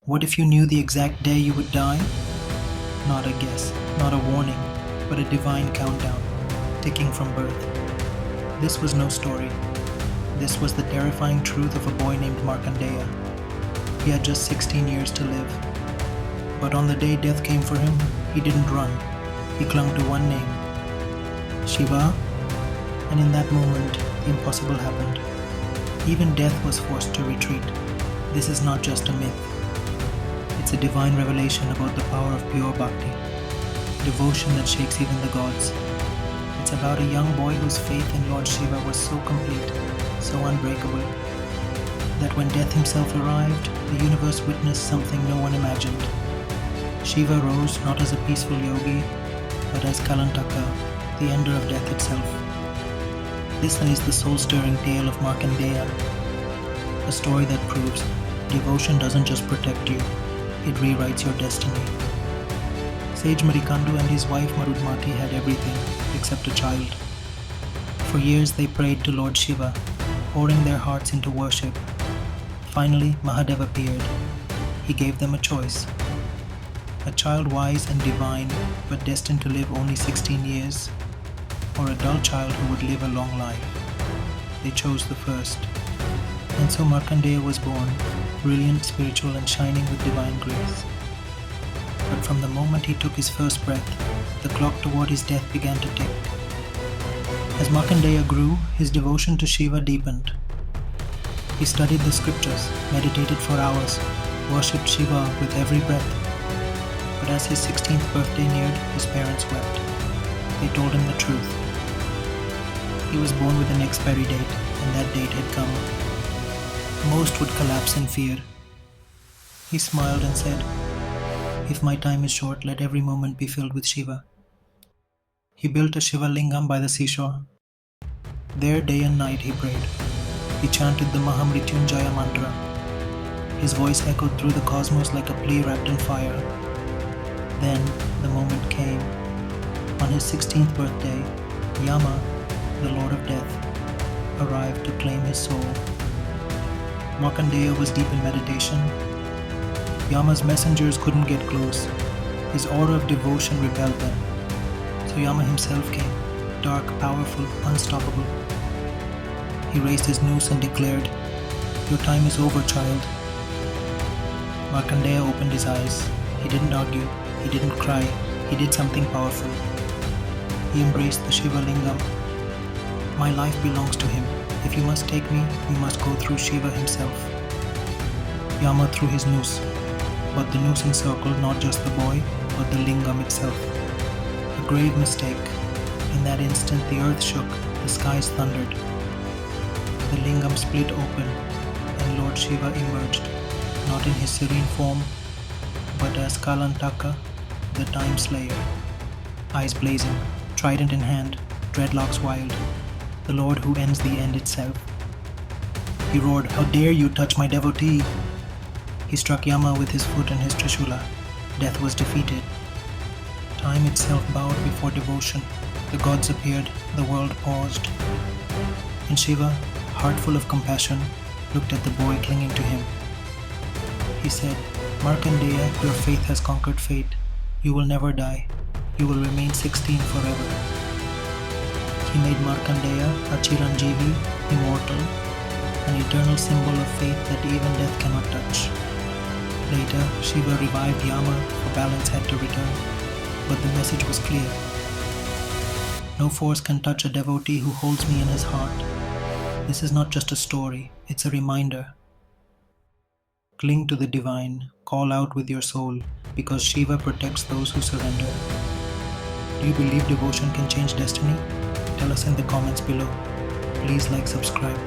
What if you knew the exact day you would die? Not a guess, not a warning, but a divine countdown, ticking from birth. This was no story. This was the terrifying truth of a boy named Markandeya. He had just 16 years to live. But on the day death came for him, he didn't run. He clung to one name, Shiva, and in that moment, the impossible happened. Even death was forced to retreat. This is not just a myth. It's a divine revelation about the power of pure bhakti, devotion that shakes even the gods. It's about a young boy whose faith in Lord Shiva was so complete, so unbreakable, that when death himself arrived, the universe witnessed something no one imagined. Shiva rose not as a peaceful yogi, but as Kalantaka, the ender of death itself. This is the soul-stirring tale of Markandeya, a story that proves devotion doesn't just protect you, it rewrites your destiny. Sage Marikandu and his wife Marudmati had everything except a child. For years they prayed to Lord Shiva, pouring their hearts into worship. Finally, Mahadev appeared. He gave them a choice. A child wise and divine, but destined to live only 16 years, or a dull child who would live a long life. They chose the first. And so Markandeya was born, brilliant, spiritual, and shining with divine grace. But from the moment he took his first breath, the clock toward his death began to tick. As Markandeya grew, his devotion to Shiva deepened. He studied the scriptures, meditated for hours, worshipped Shiva with every breath. But as his 16th birthday neared, his parents wept. They told him the truth. He was born with an expiry date, and that date had come. Most would collapse in fear. He smiled and said, "If my time is short, let every moment be filled with Shiva." He built a Shiva Lingam by the seashore. There, day and night, he prayed. He chanted the Mahamrityunjaya Mantra. His voice echoed through the cosmos like a plea wrapped in fire. Then, the moment came. On his 16th birthday, Yama, the Lord of Death, arrived to claim his soul. Markandeya was deep in meditation. Yama's messengers couldn't get close. His aura of devotion repelled them. So Yama himself came, dark, powerful, unstoppable. He raised his noose and declared, "Your time is over, child." Markandeya opened his eyes. He didn't argue, he didn't cry, he did something powerful. He embraced the Shiva Lingam. "My life belongs to him. If you must take me, you must go through Shiva himself." Yama threw his noose, but the noose encircled not just the boy, but the lingam itself. A grave mistake. In that instant, the earth shook, the skies thundered. The lingam split open, and Lord Shiva emerged, not in his serene form, but as Kalantaka, the time slayer. Eyes blazing, trident in hand, dreadlocks wild, the Lord who ends the end itself. He roared, "How dare you touch my devotee!" He struck Yama with his foot and his trishula. Death was defeated. Time itself bowed before devotion. The gods appeared, the world paused. And Shiva, heart full of compassion, looked at the boy clinging to him. He said, "Markandeya, your faith has conquered fate. You will never die. You will remain 16 forever." He made Markandeya a Chiranjeevi, immortal, an eternal symbol of faith that even death cannot touch. Later, Shiva revived Yama, for balance had to return, but the message was clear. No force can touch a devotee who holds me in his heart. This is not just a story, it's a reminder. Cling to the divine, call out with your soul, because Shiva protects those who surrender. Do you believe devotion can change destiny? Tell us in the comments below. Please like, subscribe.